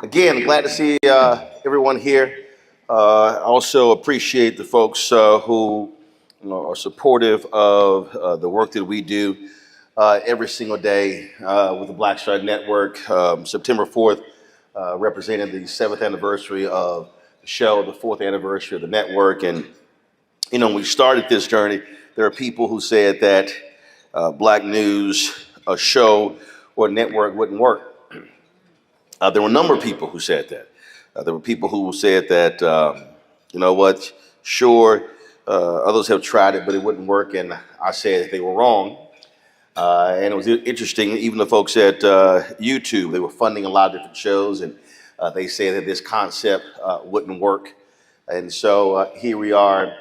Again, glad to see everyone here. I also appreciate the folks who are supportive of the work that we do every single day with the Black Star Network. September 4th represented the 7th anniversary of the show, the 4th anniversary of the network. And, when we started this journey, there are people who said that Black News, a show or network wouldn't work. There were a number of people who said that. There were people who said that, sure, others have tried it, but it wouldn't work. And I said that they were wrong. And it was interesting, even the folks at YouTube, they were funding a lot of different shows, and they said that this concept wouldn't work. And so here we are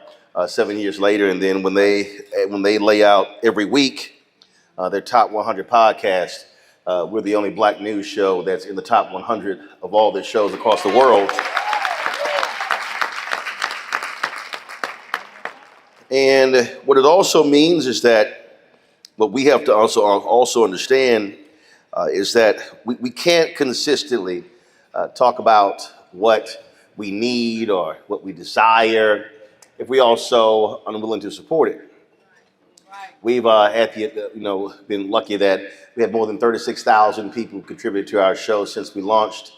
7 years later, and then when they lay out every week their top 100 podcasts, we're the only Black news show that's in the top 100 of all the shows across the world. And what it also means is that what we have to also understand is that we can't consistently talk about what we need or what we desire if we also are unwilling to support it. We've been lucky that we have more than 36,000 people contribute to our show since we launched.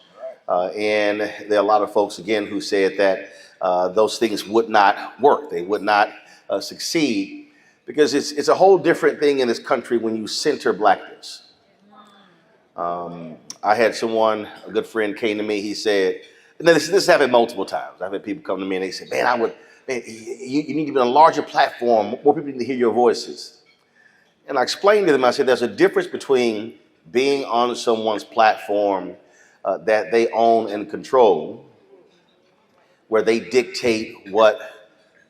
And there are a lot of folks, again, who said that those things would not work. They would not succeed because it's a whole different thing in this country when you center Blackness. I had a good friend came to me, he said, and this has happened multiple times. I've had people come to me and they say, you need to be on a larger platform, more people need to hear your voices. And I explained to them, I said, there's a difference between being on someone's platform that they own and control, where they dictate what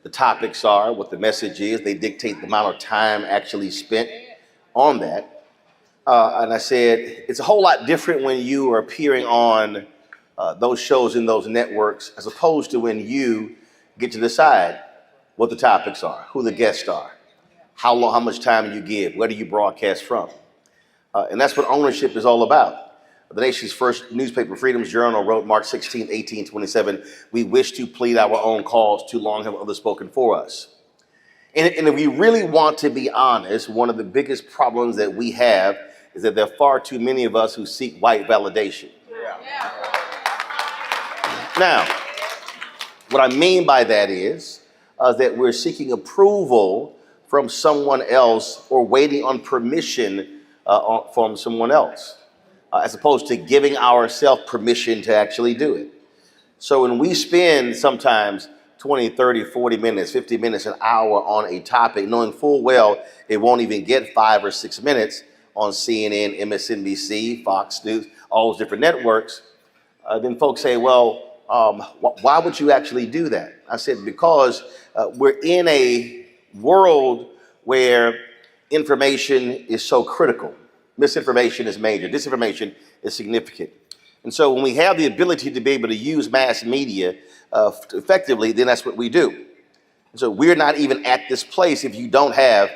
the topics are, what the message is, they dictate the amount of time actually spent on that. And I said, it's a whole lot different when you are appearing on those shows in those networks, as opposed to when you get to decide what the topics are, who the guests are, how much time you give, where do you broadcast from. And that's what ownership is all about. The nation's first newspaper, Freedom's Journal, wrote March 16, 1827, "We wish to plead our own cause, too long have others spoken for us." And if we really want to be honest, one of the biggest problems that we have is that there are far too many of us who seek white validation. Yeah. Now, what I mean by that is that we're seeking approval from someone else or waiting on permission from someone else, as opposed to giving ourselves permission to actually do it. So when we spend sometimes 20, 30, 40 minutes, 50 minutes, an hour on a topic, knowing full well it won't even get 5 or 6 minutes on CNN, MSNBC, Fox News, all those different networks, then folks say, well, why would you actually do that? I said, because we're in a world where information is so critical. Misinformation is major. Disinformation is significant. And so when we have the ability to be able to use mass media effectively, then that's what we do. And so we're not even at this place if you don't have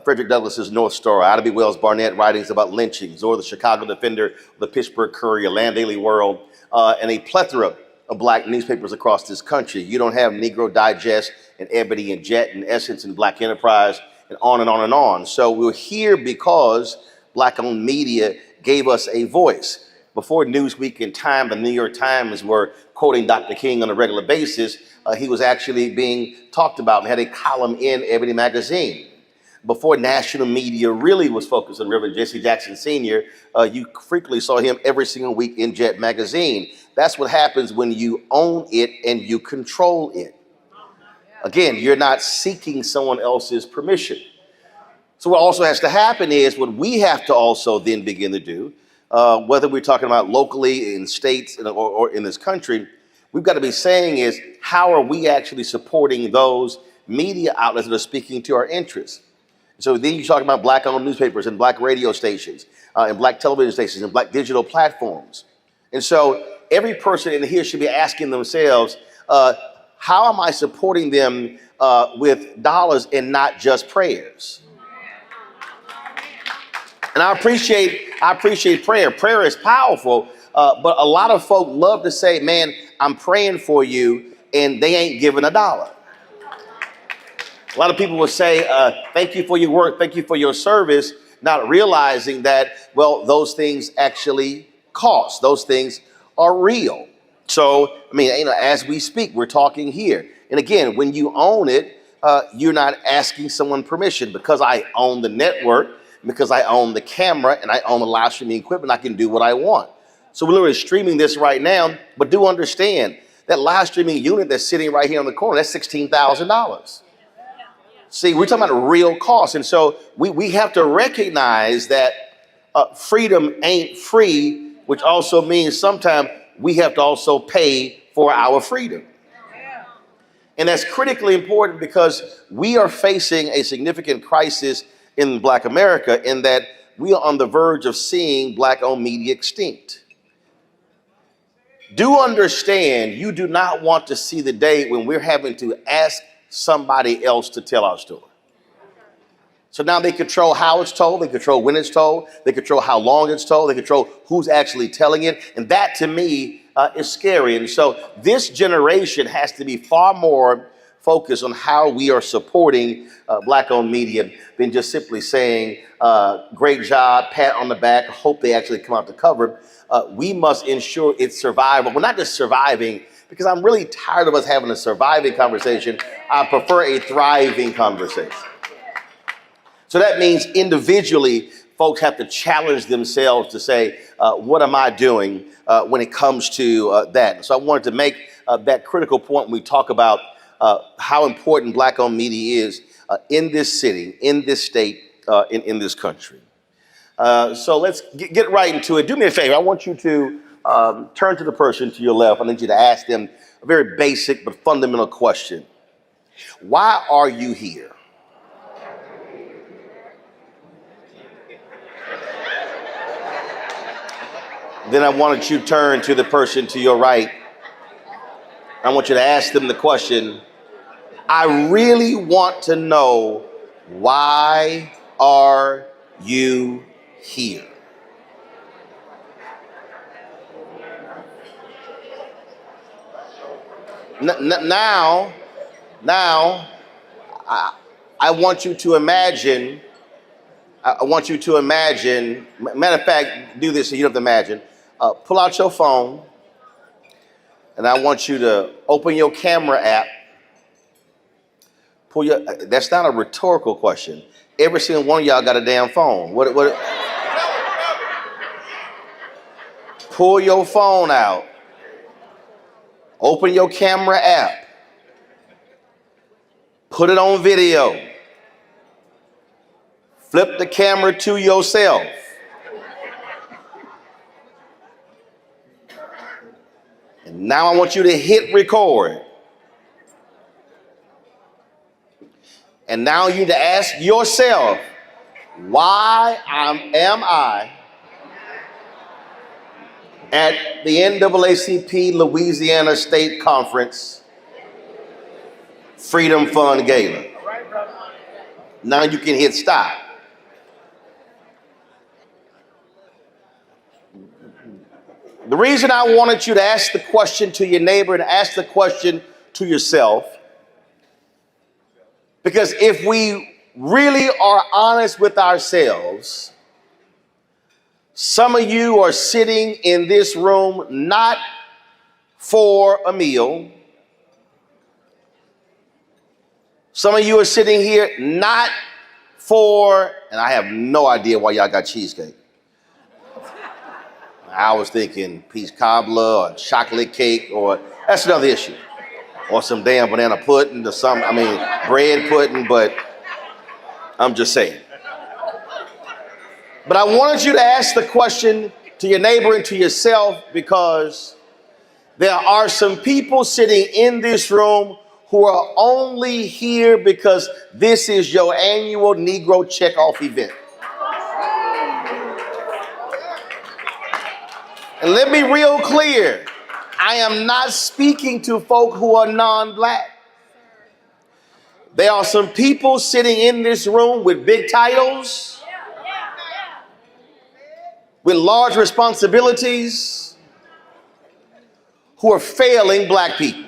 Frederick Douglass's North Star, Ida B. Wells Barnett writings about lynchings, or the Chicago Defender, the Pittsburgh Courier, Land Daily World, and a plethora of Black newspapers across this country. You don't have Negro Digest and Ebony and Jet and Essence and Black Enterprise and on and on and on. So we're here because Black-owned media gave us a voice. Before Newsweek and Time, the New York Times were quoting Dr. King on a regular basis. He was actually being talked about and had a column in Ebony magazine. Before national media really was focused on Reverend Jesse Jackson Sr., you frequently saw him every single week in Jet magazine. That's what happens when you own it and you control it. Again, you're not seeking someone else's permission. So what also has to happen is what we have to also then begin to do, whether we're talking about locally in states or in this country, we've got to be saying is, how are we actually supporting those media outlets that are speaking to our interests? So then you talk about Black-owned newspapers and Black radio stations and Black television stations and Black digital platforms. And so every person in here should be asking themselves, how am I supporting them with dollars and not just prayers? And I appreciate prayer. Prayer is powerful, But a lot of folk love to say, man, I'm praying for you, and they ain't giving a dollar. A lot of people will say, thank you for your work, thank you for your service, not realizing that, well, those things actually cost. Those things are real. So, I mean, as we speak, we're talking here. And again, when you own it, you're not asking someone permission. Because I own the network, because I own the camera, and I own the live streaming equipment, I can do what I want. So we're literally streaming this right now, but do understand that live streaming unit that's sitting right here on the corner, that's $16,000. See, we're talking about real costs. And so we have to recognize that freedom ain't free, which also means sometimes we have to also pay for our freedom. And that's critically important because we are facing a significant crisis in Black America in that we are on the verge of seeing Black-owned media extinct. Do understand, you do not want to see the day when we're having to ask somebody else to tell our story. So now they control how it's told, they control when it's told, they control how long it's told, they control who's actually telling it. And that to me is scary. And so this generation has to be far more focused on how we are supporting Black-owned media than just simply saying, great job, pat on the back, hope they actually come out to cover. We must ensure it's survival. We're not just surviving, because I'm really tired of us having a surviving conversation. I prefer a thriving conversation. So that means individually, folks have to challenge themselves to say, what am I doing when it comes to that? So I wanted to make that critical point when we talk about how important Black-owned media is in this city, in this state, in this country. So let's get right into it. Do me a favor. I want you to turn to the person to your left. I need you to ask them a very basic but fundamental question. Why are you here? Then I wanted you to turn to the person to your right. I want you to ask them the question, I really want to know, why are you here? Now, I want you to imagine, matter of fact, do this so you don't have to imagine. Pull out your phone, and I want you to open your camera app. That's not a rhetorical question. Every single one of y'all got a damn phone. Pull your phone out. Open your camera app. Put it on video. Flip the camera to yourself. And now I want you to hit record. And now you need to ask yourself, why am I at the NAACP Louisiana State Conference Freedom Fund Gala? Now you can hit stop. The reason I wanted you to ask the question to your neighbor and ask the question to yourself, because if we really are honest with ourselves, some of you are sitting in this room not for a meal. Some of you are sitting here not for, and I have no idea why y'all got cheesecake. I was thinking peach cobbler or chocolate cake, or that's another issue. Or some damn banana pudding or bread pudding, but I'm just saying. But I wanted you to ask the question to your neighbor and to yourself, because there are some people sitting in this room who are only here because this is your annual Negro checkoff event. And let me be real clear, I am not speaking to folk who are non-black. There are some people sitting in this room with big titles, with large responsibilities, who are failing black people.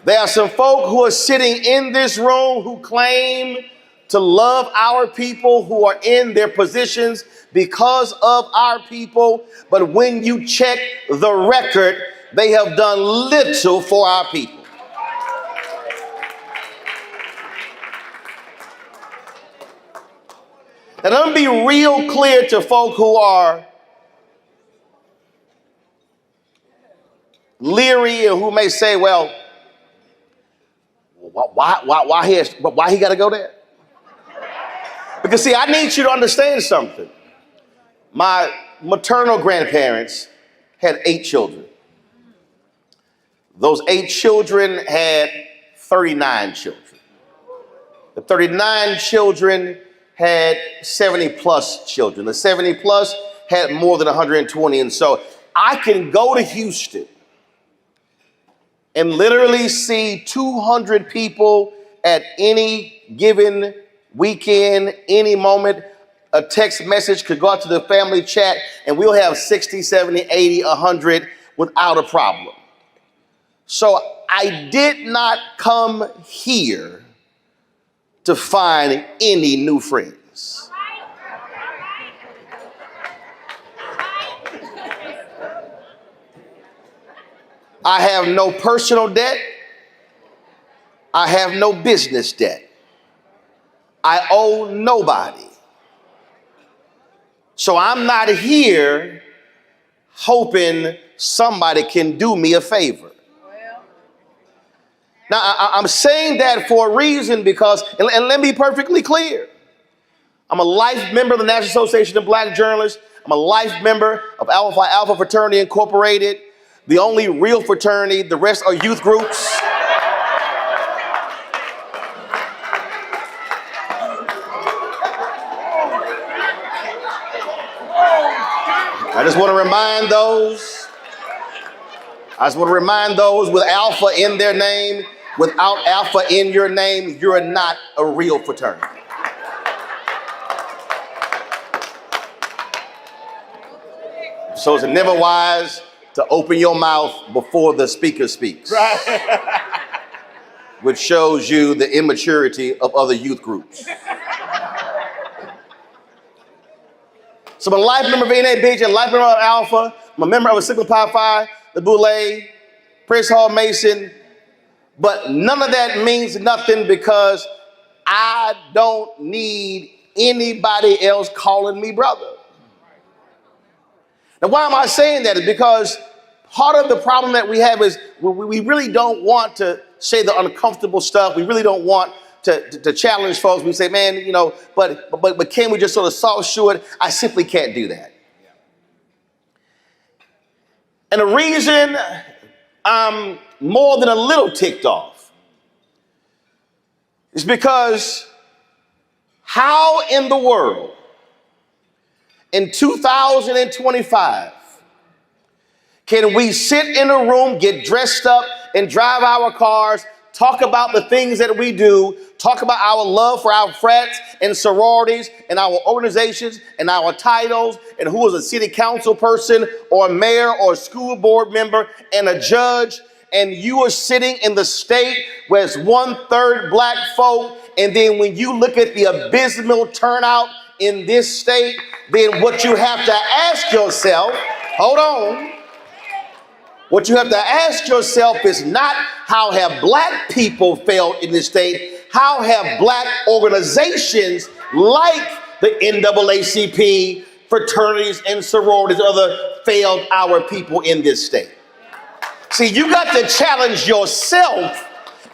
There are some folk who are sitting in this room who claim to love our people, who are in their positions because of our people. But when you check the record, they have done little for our people. And I'm going to be real clear to folk who are leery and who may say, well, why he got to go there? Because see, I need you to understand something. My maternal grandparents had 8 children. Those 8 children had 39 children. The 39 children had 70 plus children. The 70 plus had more than 120. And so I can go to Houston and literally see 200 people at any given weekend, any moment. A text message could go out to the family chat and we'll have 60, 70, 80, 100 without a problem. So I did not come here to find any new friends. I have no personal debt. I have no business debt. I owe nobody. So I'm not here hoping somebody can do me a favor. Now, I'm saying that for a reason because, and let me be perfectly clear, I'm a life member of the National Association of Black Journalists. I'm a life member of Alpha Fraternity Incorporated, the only real fraternity. The rest are youth groups. I just want to remind those with Alpha in their name, without Alpha in your name, you're not a real fraternity. So it's never wise to open your mouth before the speaker speaks, right? Which shows you the immaturity of other youth groups. So I'm a life member of NAACP, a life member of Alpha, I'm a member of a Sigma Pi Phi, the Boule, Prince Hall Mason, but none of that means nothing because I don't need anybody else calling me brother. Now, why am I saying that? Is because part of the problem that we have is we really don't want to say the uncomfortable stuff. We really don't want to challenge folks. We say, man, you know, but can we just sort of soft shoe it? I simply can't do that. And the reason I'm more than a little ticked off is because how in the world in 2025 can we sit in a room, get dressed up and drive our cars, talk about the things that we do, talk about our love for our frats and sororities and our organizations and our titles and who is a city council person or a mayor or a school board member and a judge, and you are sitting in the state where it's 1/3 black folk, and then when you look at the abysmal turnout in this state, then what you have to ask yourself, hold on, what you have to ask yourself is not how have black people failed in this state, how have black organizations like the NAACP, fraternities and sororities, other failed our people in this state. See, you got to challenge yourself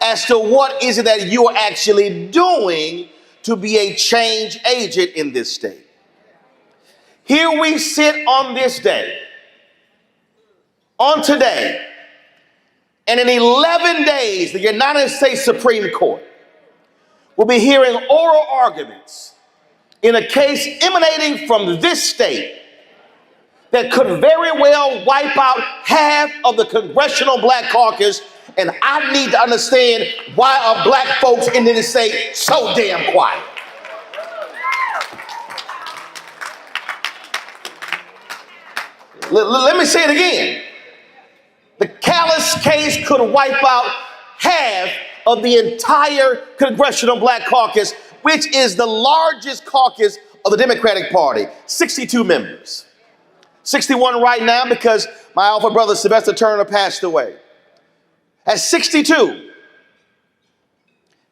as to what is it that you are actually doing to be a change agent in this state. Here we sit on this day, on today, and in 11 days, the United States Supreme Court will be hearing oral arguments in a case emanating from this state that could very well wipe out half of the Congressional Black Caucus And I need to understand, why are black folks in this state so damn quiet? Let me say it again. The callous case could wipe out half of the entire Congressional Black Caucus, which is the largest caucus of the Democratic Party, 62 members. 61 right now because my alpha brother Sylvester Turner passed away. At 62,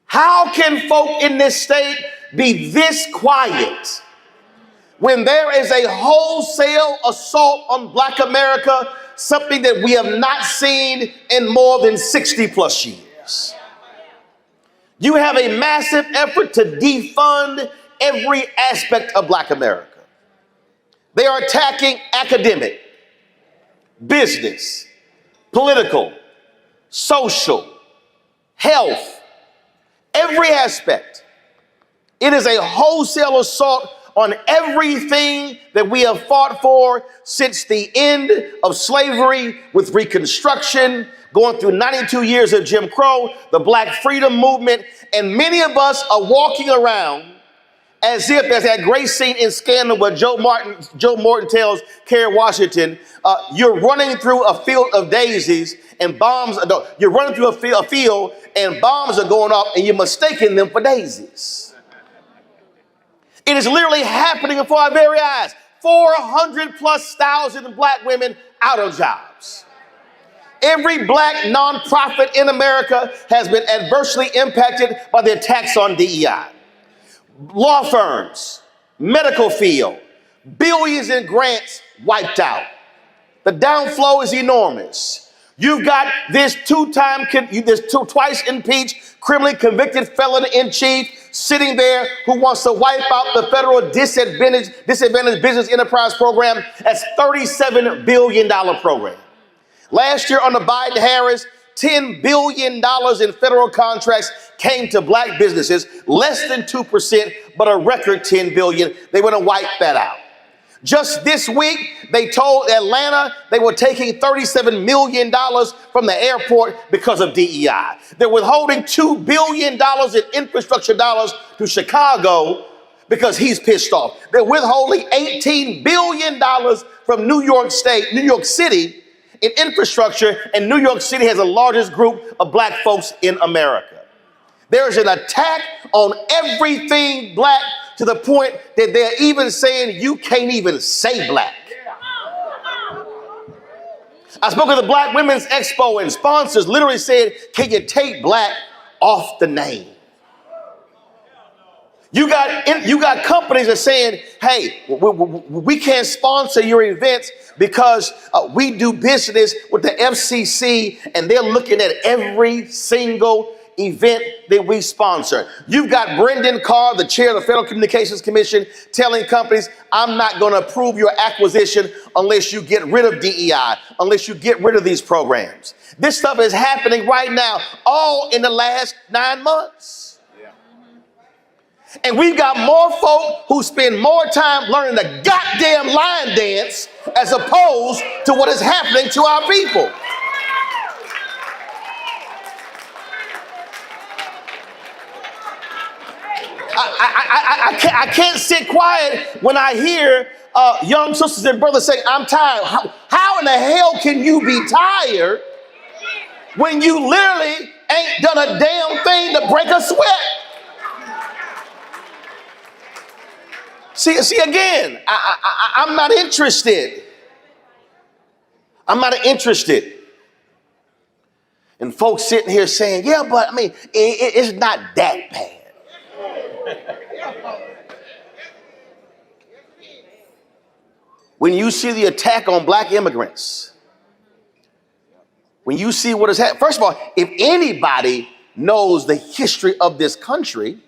how can folk in this state be this quiet when there is a wholesale assault on Black America, something that we have not seen in more than 60 plus years? You have a massive effort to defund every aspect of Black America. They are attacking academic, business, political, social, health, every aspect. It is a wholesale assault on everything that we have fought for since the end of slavery, with Reconstruction, going through 92 years of Jim Crow, the Black Freedom Movement, and many of us are walking around as if, as that great scene in Scandal where Joe Morton tells Kerry Washington, you're running through a field of daisies and bombs, you're running through a field and bombs are going off and you're mistaking them for daisies. It is literally happening before our very eyes. 400,000+ Black women out of jobs. Every Black nonprofit in America has been adversely impacted by the attacks on DEI. Law firms, medical field, billions in grants wiped out. The downflow is enormous. You've got this twice impeached, criminally convicted felon in chief sitting there who wants to wipe out the federal disadvantaged business enterprise program. That's $37 billion program. Last year on the Biden-Harris, $10 billion in federal contracts came to Black businesses, less than 2%, but a record $10 billion. They want to wipe that out. Just this week, they told Atlanta they were taking $37 million from the airport because of DEI. They're withholding $2 billion in infrastructure dollars to Chicago because he's pissed off. They're withholding $18 billion from New York City in infrastructure, and New York City has the largest group of Black folks in America. There is an attack on everything Black, to the point that they're even saying you can't even say Black. I spoke at the Black Women's Expo and sponsors literally said, can you take Black off the name? You got companies that are saying, hey, we can't sponsor your events because we do business with the FCC and they're looking at every single event that we sponsor. You've got Brendan Carr, the chair of the Federal Communications Commission, telling companies, I'm not going to approve your acquisition unless you get rid of DEI, unless you get rid of these programs. This stuff is happening right now, all in the last 9 months. And we've got more folk who spend more time learning the goddamn line dance as opposed to what is happening to our people. I can't sit quiet when I hear young sisters and brothers say, I'm tired. How in the hell can you be tired when you literally ain't done a damn thing to break a sweat? See again, I'm not interested. I'm not interested in folks sitting here saying, yeah, but I mean, it's not that bad. When you see the attack on Black immigrants, when you see what has happened, first of all, if anybody knows the history of this country,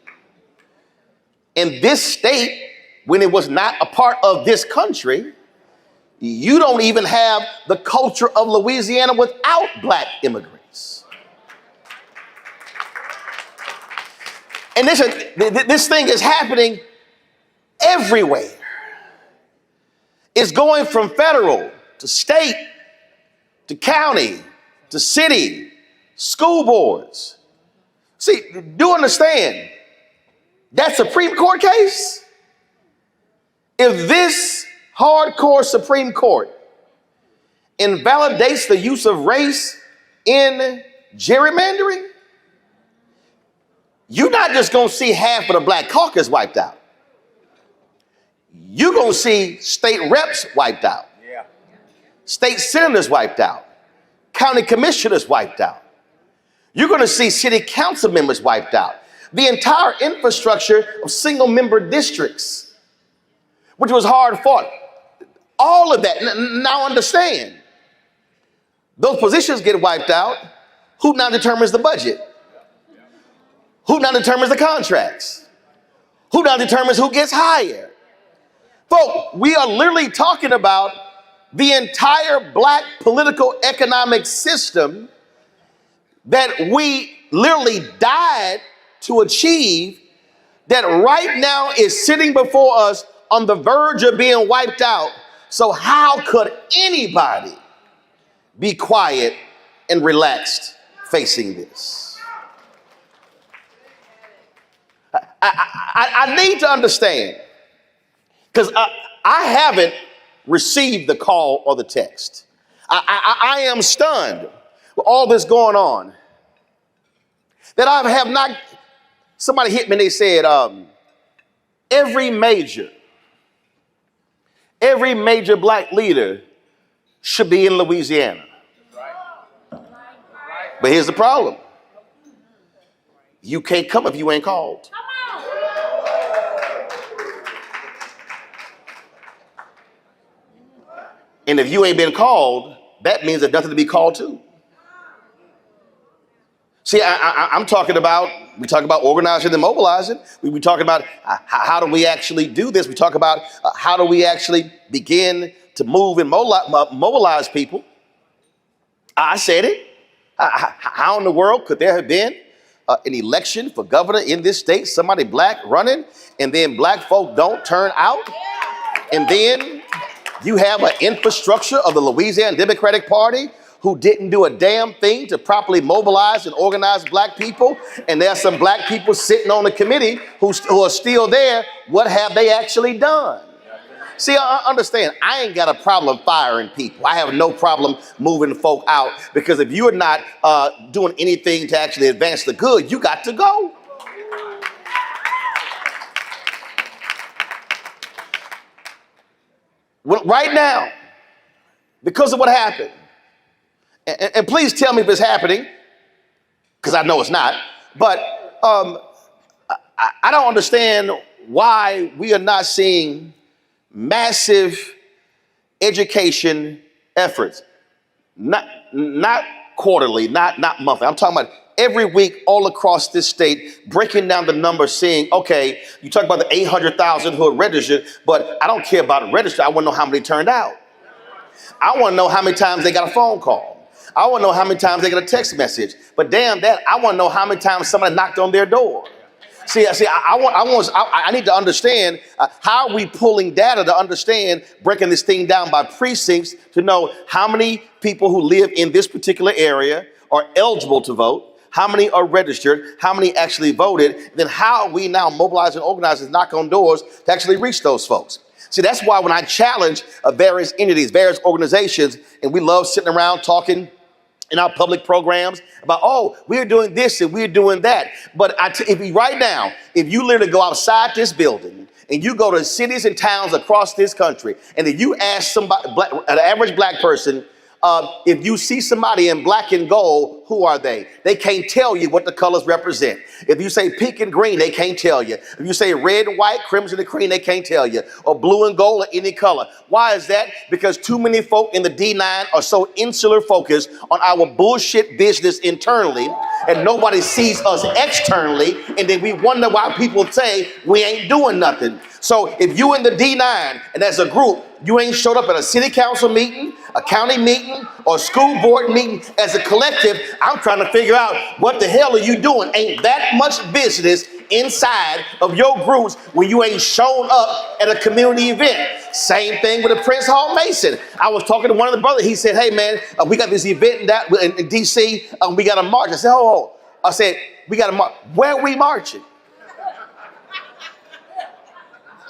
in this state, when it was not a part of this country, you don't even have the culture of Louisiana without Black immigrants. And this thing is happening everywhere. It's going from federal to state to county to city, school boards. See, do understand that Supreme Court case? If this hardcore Supreme Court invalidates the use of race in gerrymandering, you're not just going to see half of the black caucus wiped out. You're going to see state reps wiped out, state senators wiped out, county commissioners wiped out. You're going to see city council members wiped out. The entire infrastructure of single member districts, which was hard fought. All of that. Now understand, those positions get wiped out. Who now determines the budget? Who now determines the contracts? Who now determines who gets hired? Folks, we are literally talking about the entire black political economic system that we literally died to achieve, that right now is sitting before us on the verge of being wiped out. So how could anybody be quiet and relaxed facing this? I need to understand, because I haven't received the call or the text. I am stunned with all this going on, that I have not. Somebody hit me and they said, every major black leader should be in Louisiana. But here's the problem. You can't come if you ain't called. And if you ain't been called, that means there's nothing to be called to. See, I'm talking about, we talk about organizing and mobilizing. We talking about how do we actually do this? We talk about how do we actually begin to move and mobilize people. I said it. How in the world could there have been an election for governor in this state, somebody black running, and then black folk don't turn out? And then you have an infrastructure of the Louisiana Democratic Party who didn't do a damn thing to properly mobilize and organize black people. And there are some black people sitting on the committee who are still there. What have they actually done? See, I understand, I ain't got a problem firing people. I have no problem moving folk out, because if you're not doing anything to actually advance the good, you got to go. Well, right now, because of what happened, and please tell me if it's happening, because I know it's not, but I don't understand why we are not seeing massive education efforts, not quarterly, not monthly. I'm talking about every week all across this state, breaking down the numbers, saying, okay, you talk about the 800,000 who are registered, but I don't care about registered. I want to know how many turned out. I want to know how many times they got a phone call. I want to know how many times they got a text message. But damn that, I want to know how many times somebody knocked on their door. I need to understand how are we pulling data to understand, breaking this thing down by precincts to know how many people who live in this particular area are eligible to vote, how many are registered, how many actually voted, then how we now mobilize and organize and knock on doors to actually reach those folks. See, that's why when I challenge various entities, various organizations, and we love sitting around talking in our public programs about, oh, we're doing this and we're doing that. But right now, if you literally go outside this building and you go to cities and towns across this country, and if you ask somebody, an average black person, if you see somebody in black and gold, who are they? They can't tell you what the colors represent. If you say pink and green, they can't tell you. If you say red, white, crimson, and cream, they can't tell you. Or blue and gold, or any color. Why is that? Because too many folk in the D9 are so insular focused on our bullshit business internally, and nobody sees us externally, and then we wonder why people say we ain't doing nothing. So if you in the D9 and as a group, you ain't showed up at a city council meeting, a county meeting, or school board meeting as a collective, I'm trying to figure out what the hell are you doing? Ain't that much business inside of your groups when you ain't shown up at a community event. Same thing with the Prince Hall Mason. I was talking to one of the brothers. He said, hey, man, we got this event in D.C. We got to march. I said, oh. I said, we got to march. Where are we marching?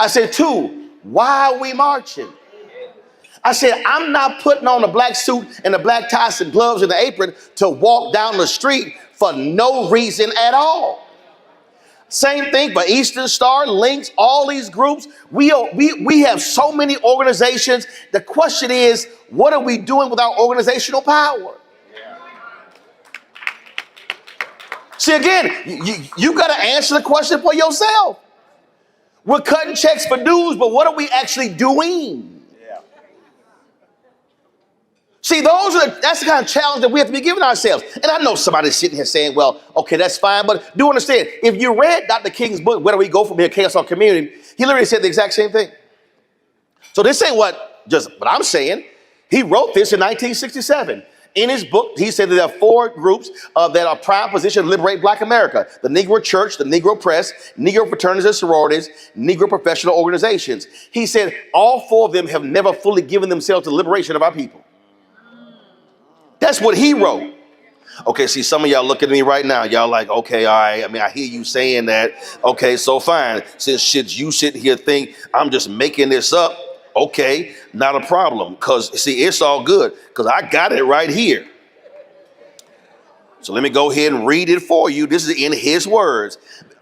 I said, two, why are we marching? I said, I'm not putting on a black suit and a black tie and gloves and an apron to walk down the street for no reason at all. Same thing for Eastern Star, Links, all these groups. We have so many organizations. The question is, what are we doing with our organizational power? See, again, you got to answer the question for yourself. We're cutting checks for dues, but what are we actually doing? See, that's the kind of challenge that we have to be giving ourselves. And I know somebody's sitting here saying, well, okay, that's fine. But do understand, if you read Dr. King's book, Where Do We Go From Here, Chaos or Community, he literally said the exact same thing. So this ain't what I'm saying. He wrote this in 1967. In his book, he said that there are four groups that are prime position to liberate Black America: the Negro Church, the Negro Press, Negro fraternities and sororities, Negro professional organizations. He said all four of them have never fully given themselves to the liberation of our people. That's what he wrote. Okay, see, some of y'all look at me right now. Y'all like, okay, all right. I mean, I hear you saying that. Okay, so fine. Since you sit here think I'm just making this up, okay, not a problem. Because, see, it's all good because I got it right here. So let me go ahead and read it for you. This is in his words.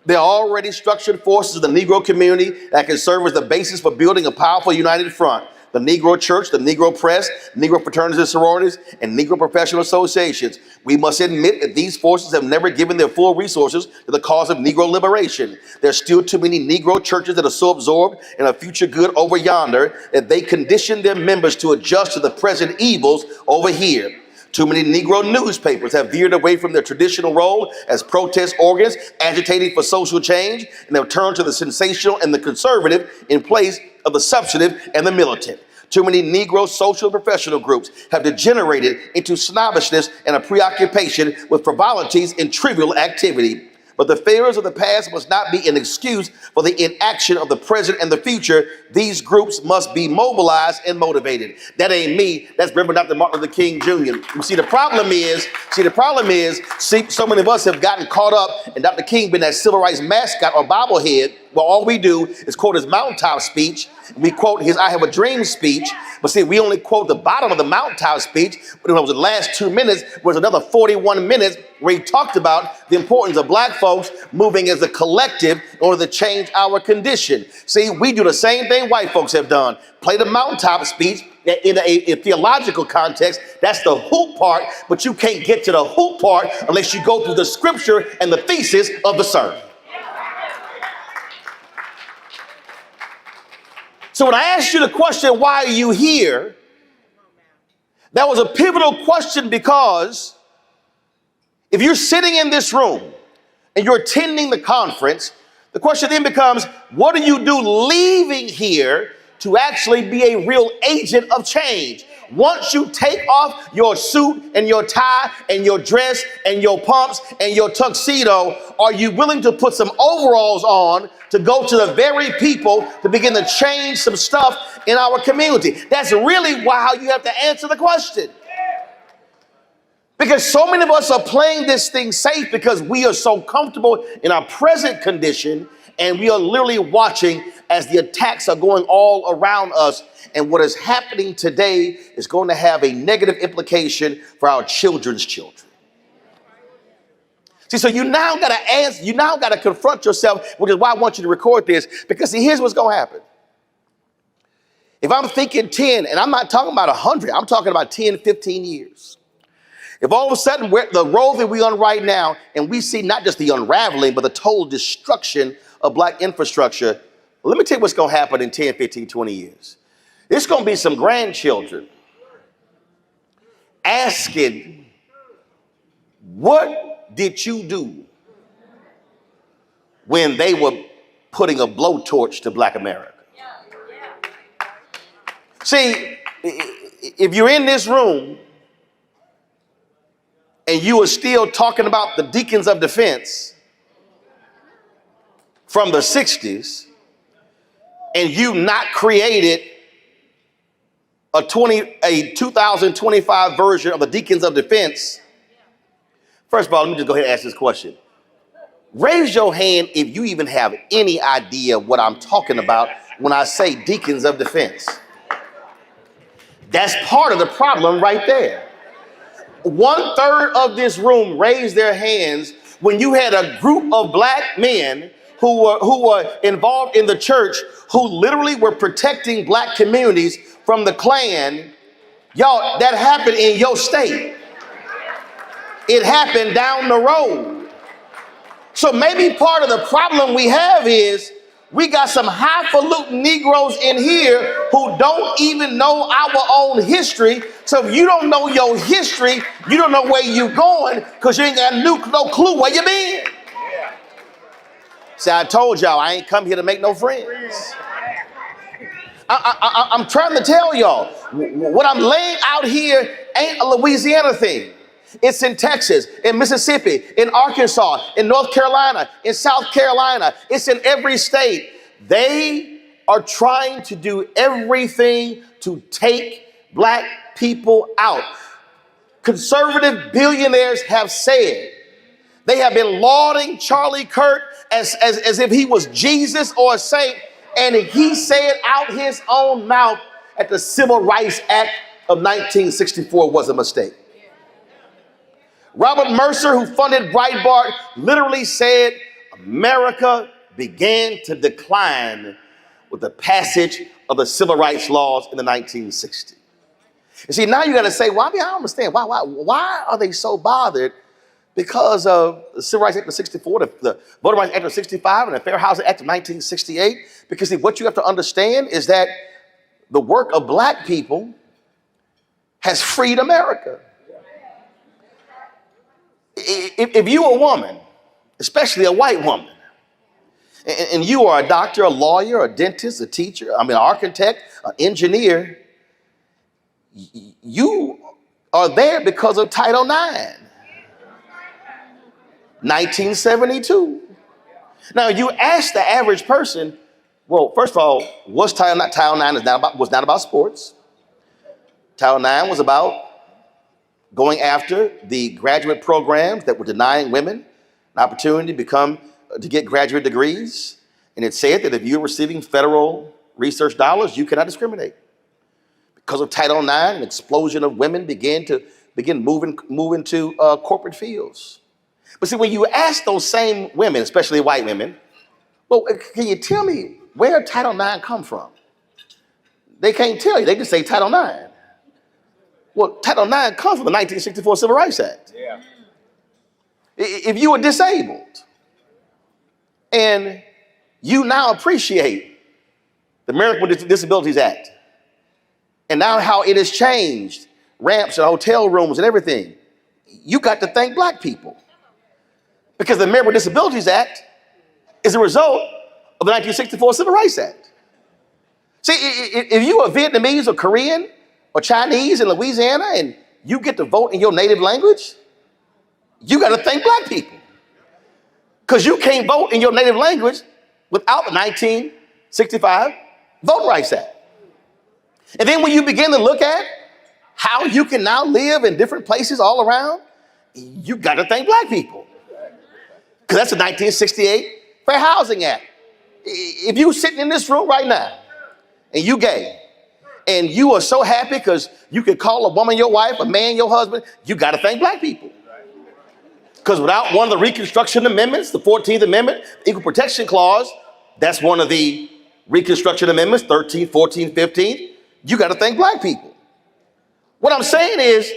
There are already structured forces of the Negro community that can serve as the basis for building a powerful united front. The Negro Church, the Negro Press, Negro fraternities and sororities, and Negro professional associations. We must admit that these forces have never given their full resources to the cause of Negro liberation. There's still too many Negro churches that are so absorbed in a future good over yonder that they condition their members to adjust to the present evils over here. Too many Negro newspapers have veered away from their traditional role as protest organs agitating for social change, and have turned to the sensational and the conservative in place of the substantive and the militant. Too many Negro social and professional groups have degenerated into snobbishness and a preoccupation with frivolities and trivial activity. But the failures of the past must not be an excuse for the inaction of the present and the future. These groups must be mobilized and motivated. That ain't me. That's Reverend Dr. Martin Luther King Jr. See, the problem is, so many of us have gotten caught up, and Dr. King been that civil rights mascot or bobblehead, where all we do is quote his mountaintop speech. We quote his I Have a Dream speech, but see, we only quote the bottom of the mountaintop speech, but it was the last 2 minutes, was another 41 minutes where he talked about the importance of Black folks moving as a collective in order to change our condition. See, we do the same thing white folks have done. Play the mountaintop speech in a theological context. That's the hoop part, but you can't get to the hoop part unless you go through the scripture and the thesis of the sermon. So when I asked you the question, why are you here? That was a pivotal question, because if you're sitting in this room and you're attending the conference, the question then becomes, what do you do leaving here to actually be a real agent of change? Once you take off your suit and your tie and your dress and your pumps and your tuxedo, are you willing to put some overalls on to go to the very people to begin to change some stuff in our community? That's really how you have to answer the question. Because so many of us are playing this thing safe because we are so comfortable in our present condition, and we are literally watching as the attacks are going all around us. And what is happening today is going to have a negative implication for our children's children. See, so you now got to answer, you now got to confront yourself, which is why I want you to record this, because see, here's what's going to happen. If I'm thinking 10, and I'm not talking about 100, I'm talking about 10, 15 years. If all of a sudden we're the road that we're on right now, and we see not just the unraveling, but the total destruction of Black infrastructure, let me tell you what's going to happen in 10, 15, 20 years. There's going to be some grandchildren asking, what did you do when they were putting a blowtorch to Black America? See, if you're in this room and you are still talking about the deacons of defense, from the 60s and you not created a 2025 version of the Deacons of Defense, first of all, let me just go ahead and ask this question. Raise your hand if you even have any idea what I'm talking about when I say Deacons of Defense. That's part of the problem right there. 1/3 of this room raised their hands when you had a group of black men who were involved in the church who literally were protecting black communities from the Klan. Y'all, that happened in your state. It happened down the road. So maybe part of the problem we have is we got some highfalutin Negroes in here who don't even know our own history. So if you don't know your history, you don't know where you're going because you ain't got no clue where you been. See, I told y'all I ain't come here to make no friends. I'm trying to tell y'all, what I'm laying out here ain't a Louisiana thing. It's in Texas, in Mississippi, in Arkansas, in North Carolina, in South Carolina. It's in every state. They are trying to do everything to take black people out. Conservative billionaires have said, they have been lauding Charlie Kirk as if he was Jesus or a saint, and he said out his own mouth that the Civil Rights Act of 1964 was a mistake. Robert Mercer, who funded Breitbart, literally said America began to decline with the passage of the civil rights laws in the 1960s. You see, now you got to say, well, I don't understand. Why are they so bothered because of the Civil Rights Act of 64, the Voting Rights Act of 65, and the Fair Housing Act of 1968? Because see, what you have to understand is that the work of black people has freed America. If you're a woman, especially a white woman, and you are a doctor, a lawyer, a dentist, a teacher, an architect, an engineer, you are there because of Title IX, 1972. Now, you ask the average person, well, first of all, Title IX was not about sports. Title IX was about going after the graduate programs that were denying women an opportunity to get graduate degrees. And it said that if you're receiving federal research dollars, you cannot discriminate. Because of Title IX, an explosion of women began moving to corporate fields. But see, when you ask those same women, especially white women, well, can you tell me where Title IX come from? They can't tell you. They just say Title IX. Well, Title IX comes from the 1964 Civil Rights Act. Yeah. If you are disabled and you now appreciate the American with Disabilities Act and now how it has changed ramps and hotel rooms and everything, you got to thank black people. Because the American with Disabilities Act is a result of the 1964 Civil Rights Act. See, if you are Vietnamese or Korean or Chinese in Louisiana and you get to vote in your native language, you got to thank black people. Because you can't vote in your native language without the 1965 Voting Rights Act. And then when you begin to look at how you can now live in different places all around, you got to thank black people. Because that's the 1968 Fair Housing Act. If you sitting in this room right now and you gay, and you are so happy because you can call a woman your wife, a man your husband, you got to thank black people. Because without one of the Reconstruction Amendments, the 14th Amendment, Equal Protection Clause, that's one of the Reconstruction Amendments, 13th, 14th, 15th, you got to thank black people. What I'm saying is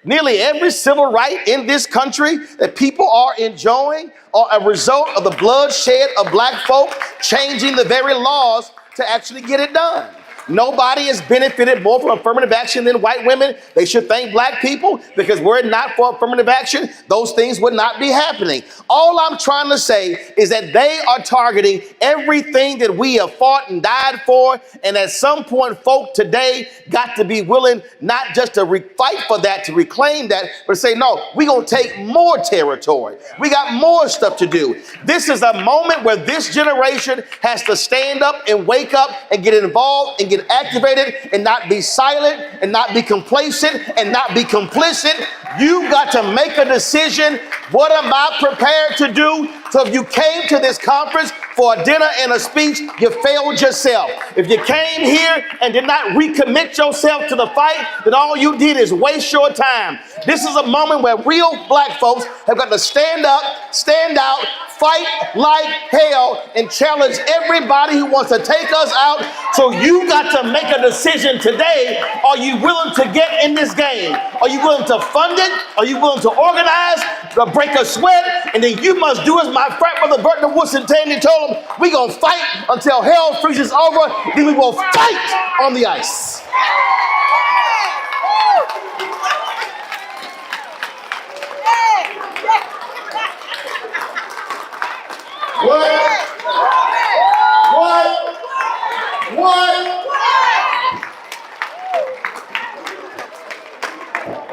nearly every civil right in this country that people are enjoying are a result of the bloodshed of black folk changing the very laws to actually get it done. Nobody has benefited more from affirmative action than white women. They should thank black people, because were it not for affirmative action, those things would not be happening. All I'm trying to say is that they are targeting everything that we have fought and died for. And at some point, folk today got to be willing not just to fight for that, to reclaim that, but say, no, we're going to take more territory. We got more stuff to do. This is a moment where this generation has to stand up and wake up and get involved and get activated and not be silent and not be complacent and not be complicit. You've got to make a decision. What am I prepared to do? So if you came to this conference for a dinner and a speech, you failed yourself. If you came here and did not recommit yourself to the fight, then all you did is waste your time. This is a moment where real black folks have got to stand up, stand out, fight like hell, and challenge everybody who wants to take us out. So you got to make a decision today. Are you willing to get in this game? Are you willing to fund it? Are you willing to organize, to break a sweat? And then you must do as my frat brother Burton Woodson Taney told him, we're going to fight until hell freezes over. Then we will fight on the ice. What?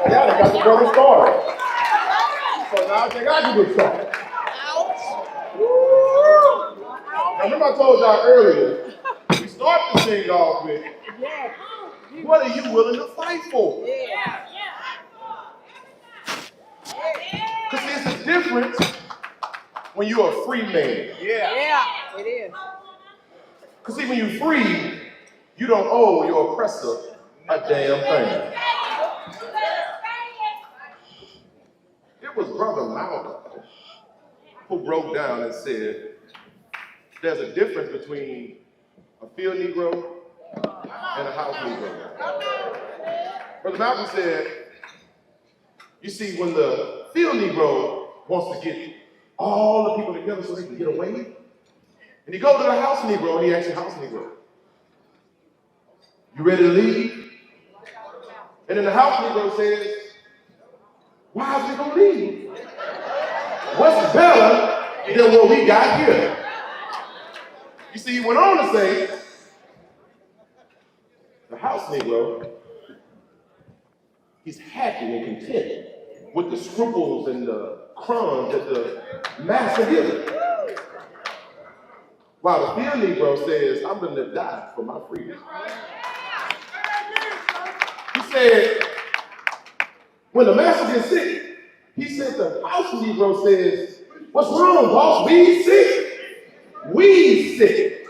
Yeah, they got the brother started. So now I think I can get started. Now, remember I told y'all earlier, we start this thing off with, what are you willing to fight for? Because there's a difference when you're a free man. Yeah, it is. Because see, when you're free, you don't owe your oppressor a damn thing. It was Brother Louder who broke down and said, there's a difference between a field Negro and a house Negro. Brother Malcolm said, you see, when the field Negro wants to get all the people together so they can get away, and he goes to the house Negro and he asks the house Negro, you ready to leave? And then the house Negro says, why is he gonna leave? What's better than what we got here? You see, he went on to say, the house Negro, he's happy and content with the scruples and the crumbs that the master gives him. While the field Negro says, I'm going to die for my freedom. He said, when the master gets sick, he said the house Negro says, what's wrong, boss? We sick. We sick.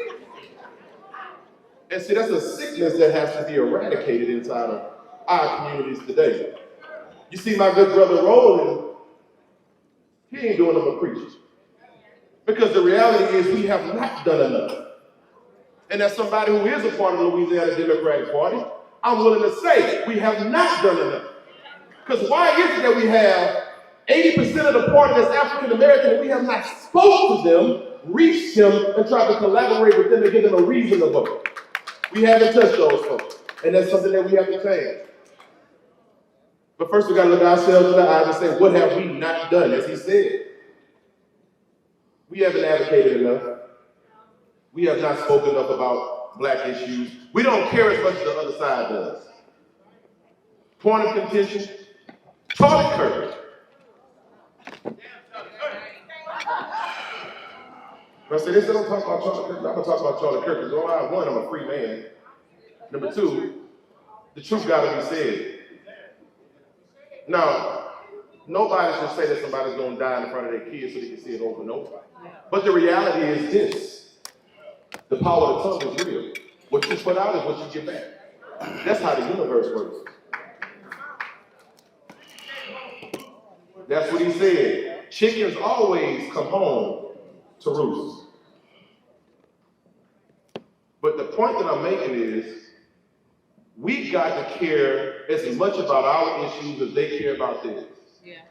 And see, that's a sickness that has to be eradicated inside of our communities today. You see, my good brother Roland, he ain't doing no preaching. Because the reality is we have not done enough. And as somebody who is a part of the Louisiana Democratic Party, I'm willing to say we have not done enough. Because why is it that we have 80% of the party that's African American and we have not spoken to them, reached them, and tried to collaborate with them to give them a reason to vote? We haven't touched those folks. And that's something that we have to change. But first we got to look ourselves in the eyes and say, what have we not done? As he said, we haven't advocated enough. We have not spoken enough about black issues. We don't care as much as the other side does. Point of contention, Charlie Kirk. I said, this don't talk about Charlie Kirk. I'm going to talk about Charlie Kirk because one, I'm a free man. Number two, the truth got to be said. Now, nobody should say that somebody's going to die in front of their kids so they can see it over and over. But the reality is this. The power of the tongue is real. What you put out is what you get back. That's how the universe works. That's what he said. Chickens always come home to roost. But the point that I'm making is, we've got to care as much about our issues as they care about theirs. Yeah.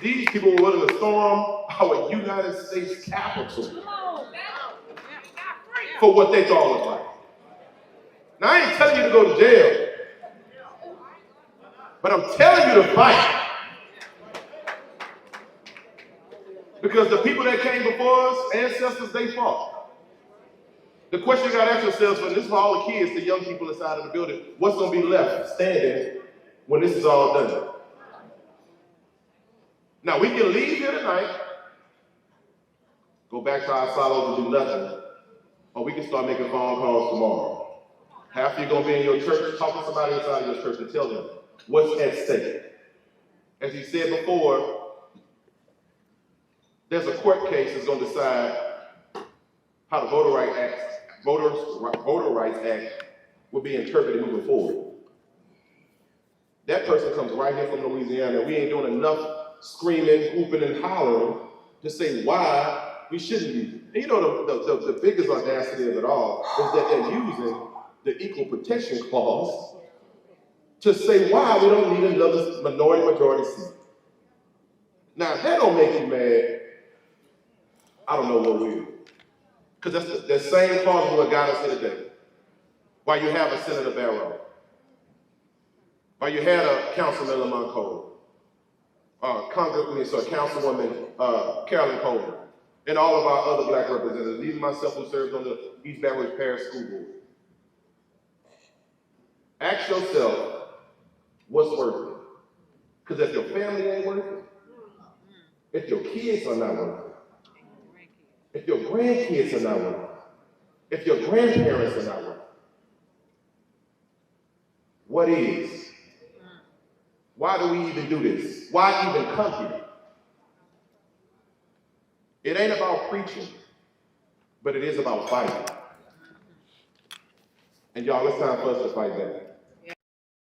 These people were willing to storm our United States Capitol for what they thought was right. Now, I ain't telling you to go to jail, but I'm telling you to fight. Because the people that came before us, ancestors, they fought. The question you got to ask yourselves, and this is for all the kids, the young people inside of the building, what's going to be left standing when this is all done? Now, we can leave here tonight, go back to our silos and do nothing, or we can start making phone calls tomorrow. Half of you going to be in your church, talk to somebody inside of your church and tell them what's at stake. As you said before, there's a court case that's going to decide how the Voter Rights Act will be interpreted moving forward. That person comes right here from Louisiana, and we ain't doing enough screaming, whooping, and hollering to say why we shouldn't be. And you know, the biggest audacity of it all is that they're using the Equal Protection Clause to say why we don't need another majority seat. Now, if that don't make you mad, I don't know what will. Because that's the same clause what got us here today. Why you have a Senator Barrow, why you had a Councilman Lamont Cole, Councilwoman Carolyn Coleman, and all of our other black representatives, even myself who served on the East Baton Rouge Parish School Board. Ask yourself, what's worth it? Because if your family ain't worth it, if your kids are not worth it, if your grandkids are not worth it, if your grandparents are not worth it, what is? Why do we even do this? Why even come here? It ain't about preaching, but it is about fighting. And y'all, it's time for us to fight back.